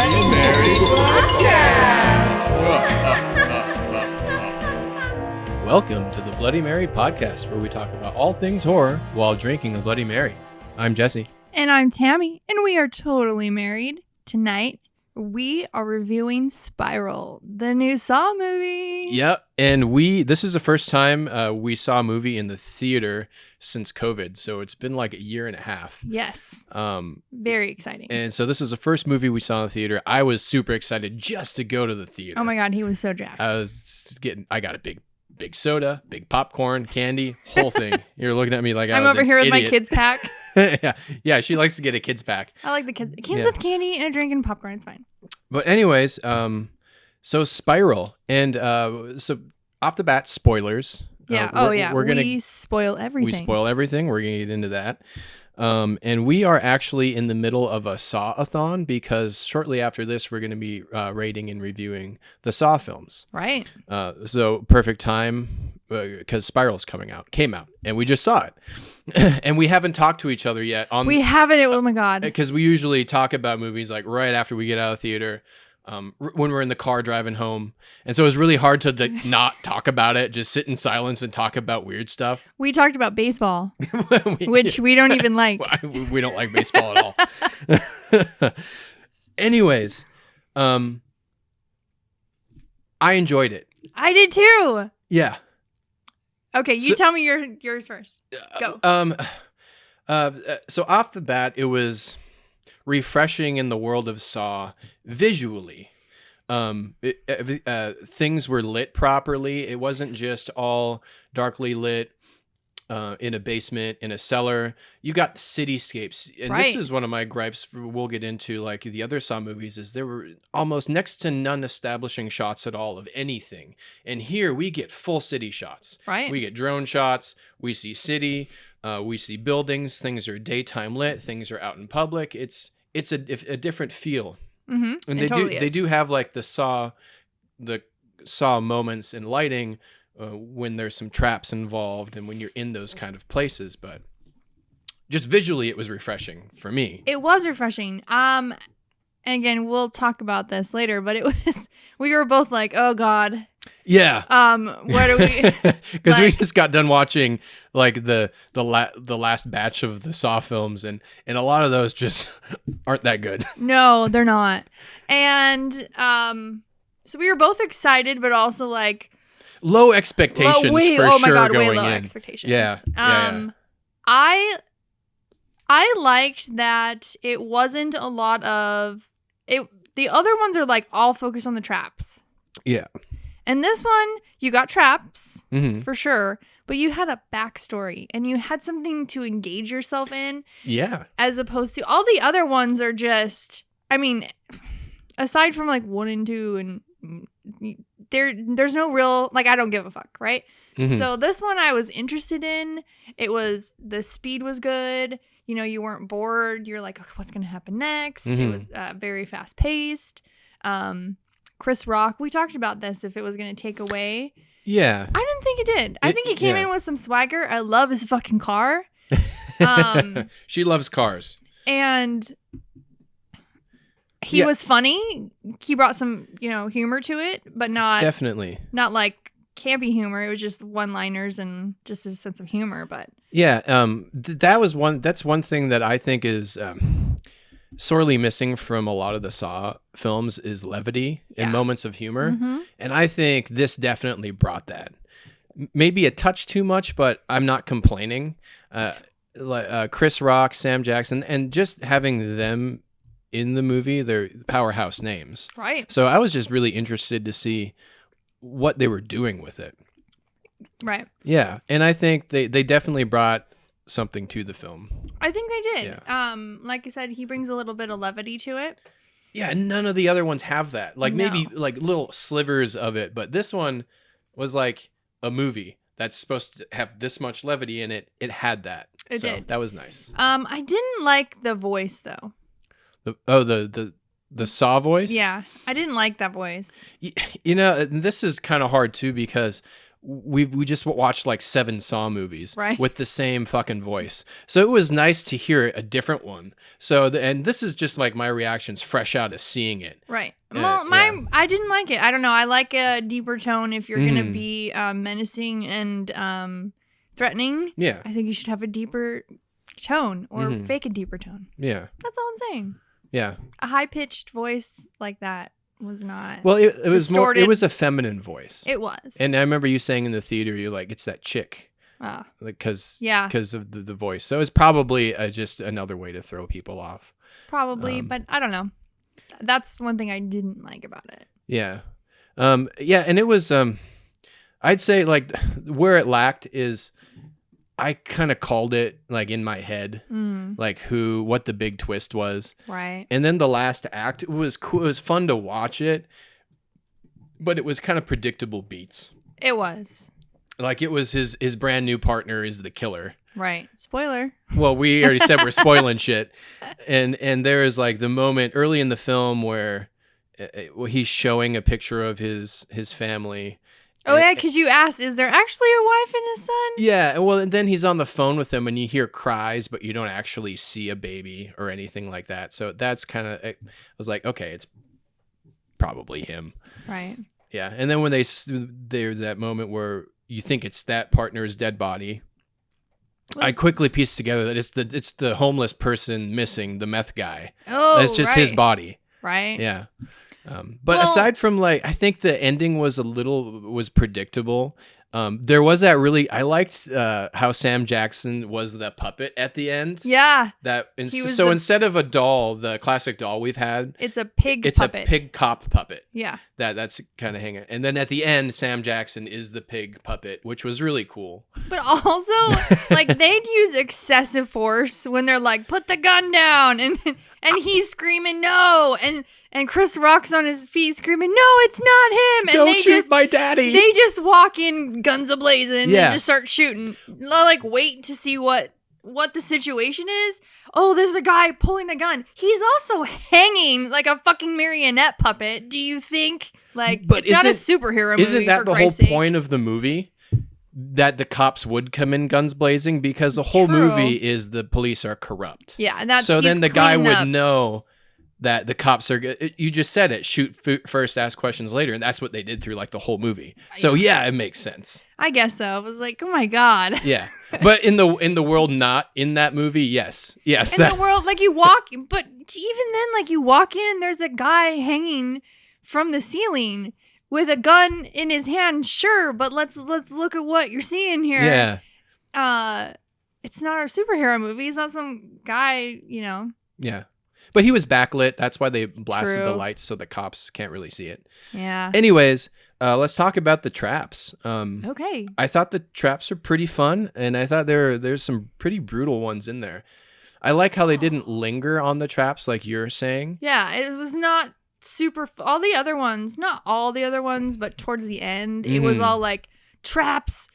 Bloody Mary Podcast. Welcome to the Bloody Mary Podcast, where we talk about all things horror while drinking a Bloody Mary. I'm Jesse. And I'm Tami, and we are totally married. Tonight, we are reviewing Spiral, the new Saw movie. Yep, and this is the first time we saw a movie in the theater since COVID, so it's been like a year and a half. Yes. Very exciting. And so this is the first movie we saw in the theater. I was super excited just to go to the theater. Oh my God, he was so jacked. I got a big soda, big popcorn, candy, whole thing. You're looking at me like I'm was over an here with idiot. my kids pack. yeah, she likes to get a kids pack. I like the kids. Kids with candy and a drink and popcorn. It's fine. But anyways, so Spiral, and so off the bat, spoilers. Yeah. We spoil everything. We spoil everything. We're gonna get into that. And we are actually in the middle of a Saw-a-thon because shortly after this, we're going to be rating and reviewing the Saw films. Right. So perfect time because Spiral's came out, and we just saw it. And we haven't talked to each other yet. We haven't. Oh my God. Because we usually talk about movies like right after we get out of the theater. When we're in the car driving home. And so it was really hard to not talk about it, just sit in silence and talk about weird stuff. We talked about baseball, which we don't even like. We don't like baseball at all. Anyways, I enjoyed it. I did too. Yeah. Okay, you tell me yours first. Go. So off the bat, it was refreshing in the world of Saw visually. Things were lit properly. It wasn't just all darkly lit in a basement, in a cellar. You got the cityscapes. And right. This is one of my gripes we'll get into, like the other Saw movies, is there were almost next to none establishing shots at all of anything. And here we get full city shots. Right. We get drone shots. We see city. We see buildings. Things are daytime lit. Things are out in public. It's a different feel. Mm-hmm. And they do have like the Saw moments in lighting when there's some traps involved and when you're in those kind of places, but just visually it was refreshing for me. It was refreshing. And again, we'll talk about this later, but we were both like, oh God. Yeah. What are we? Because we just got done watching like the last batch of the Saw films, and a lot of those just aren't that good. No, they're not. And so we were both excited, but also like low expectations for oh my sure God, going way low in. expectations. Yeah. I liked that it wasn't a lot of it. The other ones are like all focused on the traps. Yeah. And this one, you got traps, Mm-hmm. for sure, but you had a backstory and you had something to engage yourself in. Yeah. As opposed to all the other ones are just, I mean, aside from like 1 and 2, and there's no real, like, I don't give a fuck, right? Mm-hmm. So this one I was interested in. The speed was good. You know, you weren't bored. You're like, okay, what's going to happen next? Mm-hmm. It was very fast paced. Chris Rock, we talked about this, if it was going to take away. Yeah. I didn't think it did. I think he came in with some swagger. I love his fucking car. She loves cars. And he was funny. He brought some, humor to it, but not like campy humor. It was just one-liners and just his sense of humor. But yeah, that's one thing that I think is sorely missing from a lot of the Saw films is levity and moments of humor. Mm-hmm. And I think this definitely brought that. Maybe a touch too much, but I'm not complaining. Chris Rock, Sam Jackson, and just having them in the movie, they're powerhouse names. Right. So I was just really interested to see what they were doing with it. Right. Yeah. And I think they definitely brought something to the film. I think they did. Yeah. Like I said, he brings a little bit of levity to it. Yeah, none of the other ones have that. Like No. maybe like little slivers of it, but this one was like a movie that's supposed to have this much levity in it. It had that. It did. That was nice. I didn't like the voice though. The Saw voice? Yeah, I didn't like that voice. You know, this is kind of hard too because we just watched like 7 Saw movies Right. with the same fucking voice. So it was nice to hear a different one. So and this is just like my reactions fresh out of seeing it. Right. Well, I didn't like it. I don't know. I like a deeper tone if you're gonna be menacing and threatening. Yeah. I think you should have a deeper tone or fake a deeper tone. Yeah. That's all I'm saying. Yeah. A high pitched voice like that was not. Well, it was more. distorted. It was a feminine voice. It was. And I remember you saying in the theater, you're like, it's that chick. Ah. Like, because Yeah. of the voice. So it's probably just another way to throw people off. Probably, but I don't know. That's one thing I didn't like about it. Yeah. Yeah. And it was, I'd say like where it lacked is I kind of called it like in my head, like what the big twist was. Right. And then the last act, it was cool. It was fun to watch it, but it was kind of predictable beats. It was. Like it was his brand new partner is the killer. Right. Spoiler. Well, we already said we're spoiling shit. And there is like the moment early in the film where he's showing a picture of his family. Oh, yeah, because you asked, is there actually a wife and a son? Yeah, well, and then he's on the phone with them and you hear cries, but you don't actually see a baby or anything like that. So that's kind of, I was like, okay, it's probably him. Right. Yeah, and then when there's that moment where you think it's that partner's dead body, Well, I quickly pieced together that it's the homeless person missing, the meth guy. Oh, That's just his body. Right. Yeah. But aside from like, I think the ending was predictable. There was that really, I liked how Sam Jackson was the puppet at the end. Yeah. Instead of a doll, the classic doll we've had, it's a pig it's puppet. a pig cop puppet. Yeah. That's kind of hanging. And then at the end, Sam Jackson is the pig puppet, which was really cool. But also, like, they'd use excessive force when they're like, put the gun down. And he's screaming, no. And Chris Rock's on his feet screaming, no, it's not him. And Don't shoot my daddy. They just walk in guns a-blazing Yeah. and just start shooting. Like, wait to see what the situation is. Oh, there's a guy pulling a gun. He's also hanging like a fucking marionette puppet. Do you think? Like, but it's not a superhero movie. Isn't that for the whole Christ's sake. point of the movie? That the cops would come in guns blazing, because the whole True. movie is the police are corrupt. Yeah, and that's so then the guy cleaning would up. know that the cops are. You just said it. Shoot first, ask questions later, and that's what they did through like the whole movie. So yeah, it makes sense. I guess so. I was like, oh my god. Yeah, but in the world not in that movie, yes. In the world, like you walk, but even then, like you walk in and there's a guy hanging from the ceiling with a gun in his hand. Sure, but let's look at what you're seeing here. Yeah. It's not our superhero movie. He's not some guy, you know. Yeah. But he was backlit. That's why they blasted the True. lights so the cops can't really see it. Yeah. Anyways, let's talk about the traps. Okay. I thought the traps were pretty fun, and I thought there's some pretty brutal ones in there. I like how they didn't linger on the traps like you're saying. Yeah, it was not super. All the other ones, not all the other ones, but towards the end, it was all like traps,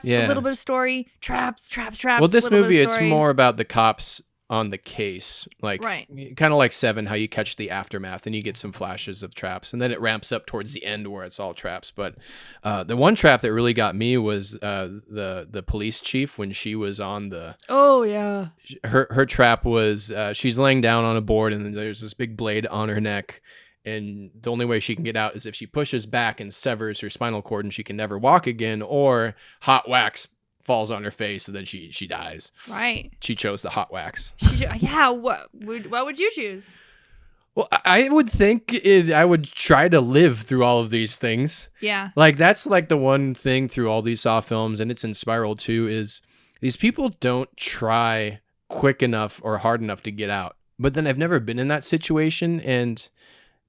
Yeah. a little bit of story, traps. Well, this a little bit movie, of it's story. more about the cops on the case, like Right. kind of like Seven, how you catch the aftermath and you get some flashes of traps, and then it ramps up towards the end where it's all traps. But the one trap that really got me was the police chief when she was on the. Oh yeah. Her trap was she's laying down on a board and there's this big blade on her neck, and the only way she can get out is if she pushes back and severs her spinal cord and she can never walk again, or hot wax falls on her face and then she dies. Right. She chose the hot wax. Yeah. What would you choose? Well, I would think I would try to live through all of these things. Yeah. Like that's like the one thing through all these Saw films, and it's in Spiral too, is these people don't try quick enough or hard enough to get out. But then I've never been in that situation, and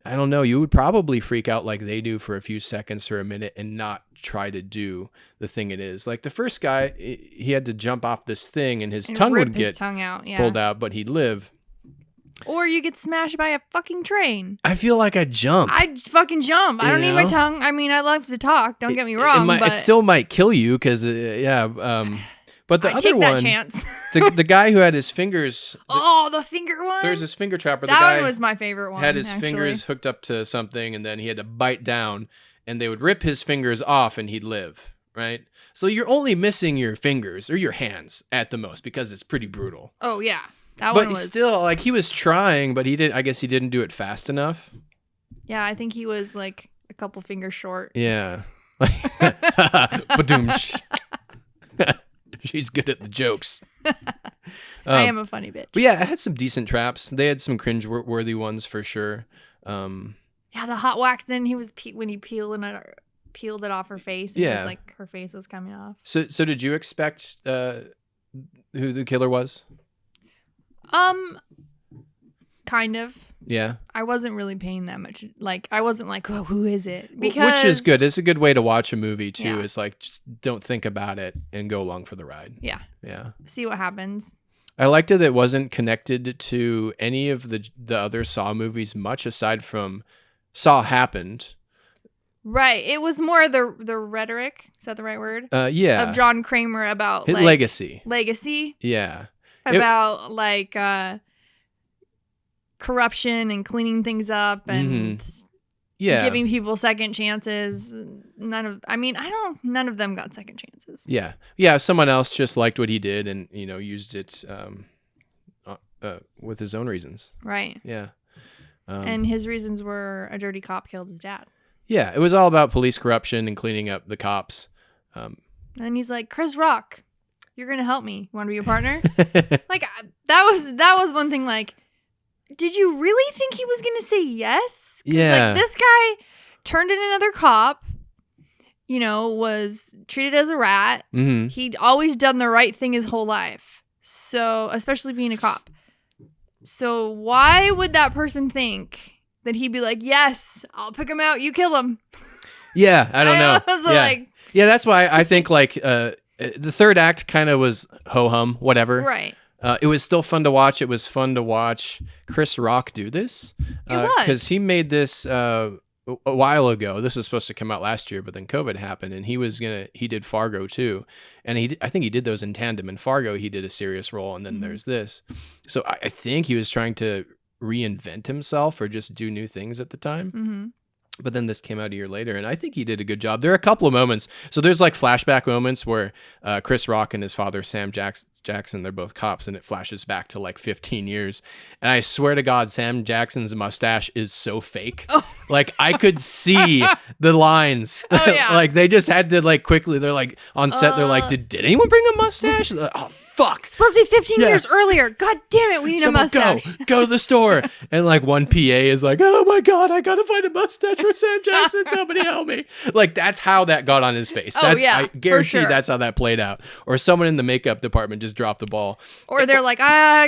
I don't know, you would probably freak out like they do for a few seconds or a minute and not try to do the thing it is. Like the first guy, he had to jump off this thing and his tongue rip would his get tongue out, yeah. pulled out, but he'd live. Or you get smashed by a fucking train. I feel like I'd jump. I'd fucking jump. I don't need my know? tongue. I mean, I love to talk. Don't get me wrong. It but still might kill you because, but the I'd other take that one, chance. the guy who had his fingers, Oh, the finger one? there's this finger trap where the that guy one was my favorite one. had his actually. fingers hooked up to something and then he had to bite down and they would rip his fingers off and he'd live. right? So you're only missing your fingers or your hands at the most because it's pretty brutal. Oh yeah, that But one was still, like he was trying, but I guess he didn't do it fast enough. Yeah, I think he was like a couple fingers short. Yeah. Ba-doom. She's good at the jokes. I am a funny bitch. But yeah, it had some decent traps. They had some cringe-worthy ones for sure. Yeah, the hot wax. Then he was when he peeled it off her face. It was like her face was coming off. So did you expect who the killer was? Kind of. Yeah. I wasn't really paying that much. Like, I wasn't like, oh, who is it? Because which is good. It's a good way to watch a movie too. Yeah. Is like just don't think about it and go along for the ride. Yeah. Yeah. See what happens. I liked it. It wasn't connected to any of the other Saw movies much, aside from Saw Happened. Right. It was more the rhetoric. Is that the right word? Yeah. Of John Kramer about His like legacy. Legacy. Yeah. About like corruption and cleaning things up and giving people second chances. None of them got second chances. Yeah. Yeah. Someone else just liked what he did and, used it with his own reasons. Right. Yeah. And his reasons were a dirty cop killed his dad. Yeah. It was all about police corruption and cleaning up the cops. And he's like, Chris Rock, you're going to help me. You want to be a partner? Like, that was one thing. Like, did you really think he was going to say yes? Yeah. Like, this guy turned in another cop, was treated as a rat. Mm-hmm. He'd always done the right thing his whole life. So, especially being a cop. So, why would that person think that he'd be like, yes, I'll pick him out. You kill him. Yeah. I don't know. I was like, yeah, that's why I think like the third act kind of was ho-hum, whatever. Right. It was still fun to watch. It was fun to watch Chris Rock do this. It was. Because he made this a while ago. This is supposed to come out last year, but then COVID happened, and he did Fargo too. And I think he did those in tandem. In Fargo, he did a serious role, and then there's this. So I think he was trying to reinvent himself or just do new things at the time. Mm-hmm. But then this came out a year later, and I think he did a good job. There are a couple of moments. So there's like flashback moments where Chris Rock and his father, Sam Jackson, they're both cops, and it flashes back to like 15 years. And I swear to God, Sam Jackson's mustache is so fake. Oh. Like I could see the lines. Oh, yeah. Like they just had to like quickly, they're like on set, they're like, did anyone bring a mustache? Like, oh, fuck. It's supposed to be 15 years earlier. God damn it, we need Someone a mustache. Go to the store. And like one PA is like, oh my God, I gotta find a mustache for Sam Jackson. Somebody help me. Like that's how that got on his face. I guarantee that's how that played out. Or someone in the makeup department just dropped the ball. Or they're like,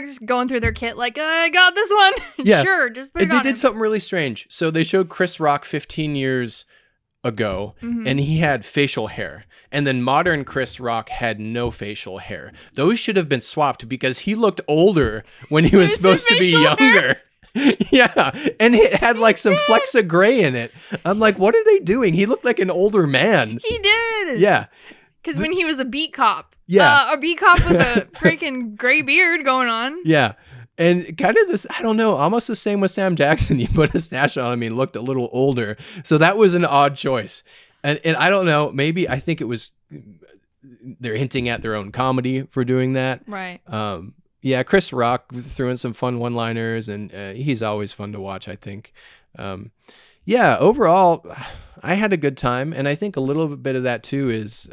just going through their kit, like, I got this one. Yeah. Sure, just put it and on they did him. something really strange. So they showed Chris Rock 15 years ago, and he had facial hair. And then modern Chris Rock had no facial hair. Those should have been swapped because he looked older when he was supposed to be younger. Yeah. And it had like some flecks of gray in it. I'm like, what are they doing? He looked like an older man. He did. Yeah. Because when he was a beat cop. Yeah. A beat cop with a freaking gray beard going on. Yeah. And kind of this, I don't know, almost the same with Sam Jackson. He put a stash on him. He looked a little older. So that was an odd choice. And I don't know, maybe I think it was, they're hinting at their own comedy for doing that. Right. Yeah, Chris Rock threw in some fun one-liners, and he's always fun to watch, I think. Yeah, overall, I had a good time. And I think a little bit of that, too, is...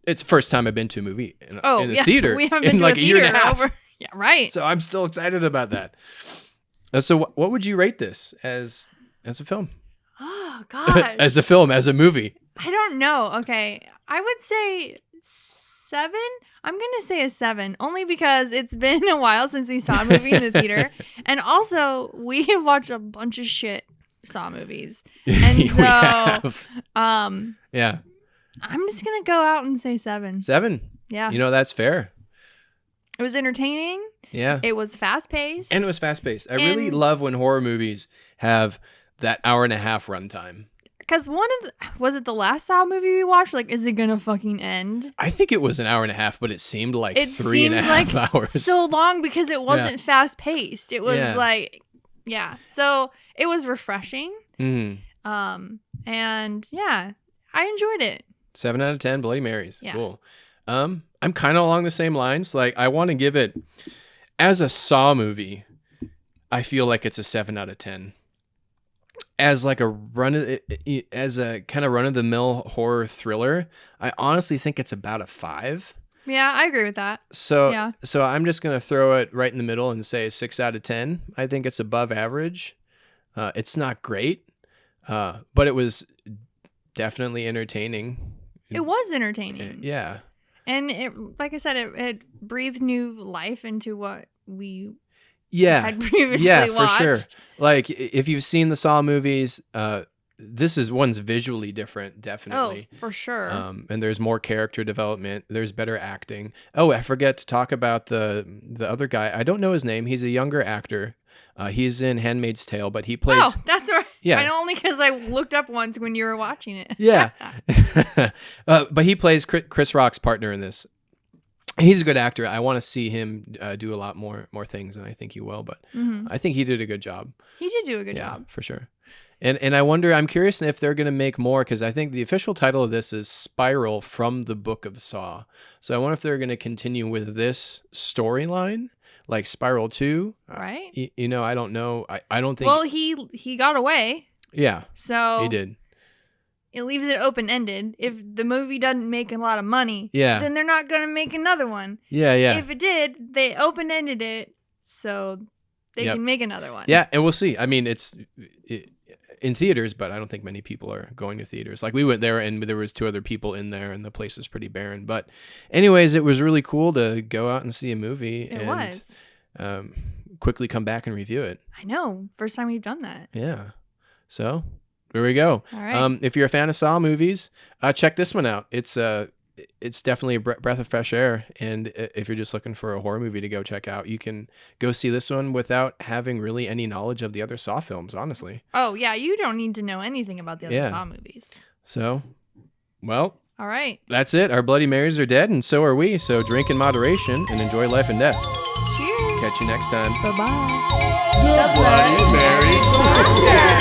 it's the first time I've been to a movie in the theater we haven't been in to like a year and a theater half. Yeah, right. So I'm still excited about that. So what would you rate this as a film? Oh, gosh. As a film, as a movie? I don't know. Okay. I would say 7. I'm going to say a 7, only because it's been a while since we saw a movie in the theater. And also, we have watched a bunch of shit Saw movies. And so, yeah. I'm just going to go out and say 7. 7? Yeah. That's fair. It was entertaining. Yeah. It was fast-paced. And it was fast-paced. I really love when horror movies have that hour and a half runtime. Because was it the last Saw movie we watched? Like, is it going to fucking end? I think it was an hour and a half, but it seemed like it 3.5 hours. So long because it wasn't fast-paced. It was So it was refreshing. Mm-hmm. And yeah, I enjoyed it. 7 out of 10 Bloody Marys. Yeah. Cool. I'm kind of along the same lines. Like, I want to give it, as a Saw movie, I feel like it's a 7 out of 10. As like as a kind of run-of-the-mill horror thriller, I honestly think it's about a 5. Yeah, I agree with that. So, Yeah. so I'm just going to throw it right in the middle and say 6 out of 10. I think it's above average. It's not great, but it was definitely entertaining. It was entertaining. Yeah. And it, like I said, it breathed new life into what we Yeah. had previously watched. For sure. Like, if you've seen the Saw movies, one's visually different, definitely. Oh, for sure. And there's more character development. There's better acting. Oh, I forget to talk about the other guy. I don't know his name. He's a younger actor. He's in Handmaid's Tale, but he plays. Oh, that's right. Yeah. I know, only because I looked up once when you were watching it. Yeah. But he plays Chris Rock's partner in this. He's a good actor. I want to see him do a lot more things, and I think he will. But I think he did a good job. He did do a good job. For sure. And I wonder, I'm curious if they're going to make more, because I think the official title of this is Spiral from the Book of Saw. So I wonder if they're going to continue with this storyline, like Spiral 2. Right. I don't know. I don't think. Well, he got away. Yeah. So he did. It leaves it open-ended. If the movie doesn't make a lot of money, then they're not going to make another one. Yeah. If it did, they open-ended it so they can make another one. Yeah, and we'll see. I mean, it's in theaters, but I don't think many people are going to theaters. Like, we went there, and there was 2 other people in there, and the place is pretty barren. But anyways, it was really cool to go out and see a movie. It was. Quickly come back and review it. I know. First time we've done that. Yeah. So there we go. All right. If you're a fan of Saw movies, check this one out. It's definitely a breath of fresh air. And if you're just looking for a horror movie to go check out, you can go see this one without having really any knowledge of the other Saw films, honestly. Oh, yeah. You don't need to know anything about the other Saw movies. So, well, all right. That's it. Our Bloody Marys are dead, and so are we. So drink in moderation and enjoy life and death. Cheers. Catch you next time. Bye-bye. The Bloody Mary Podcast.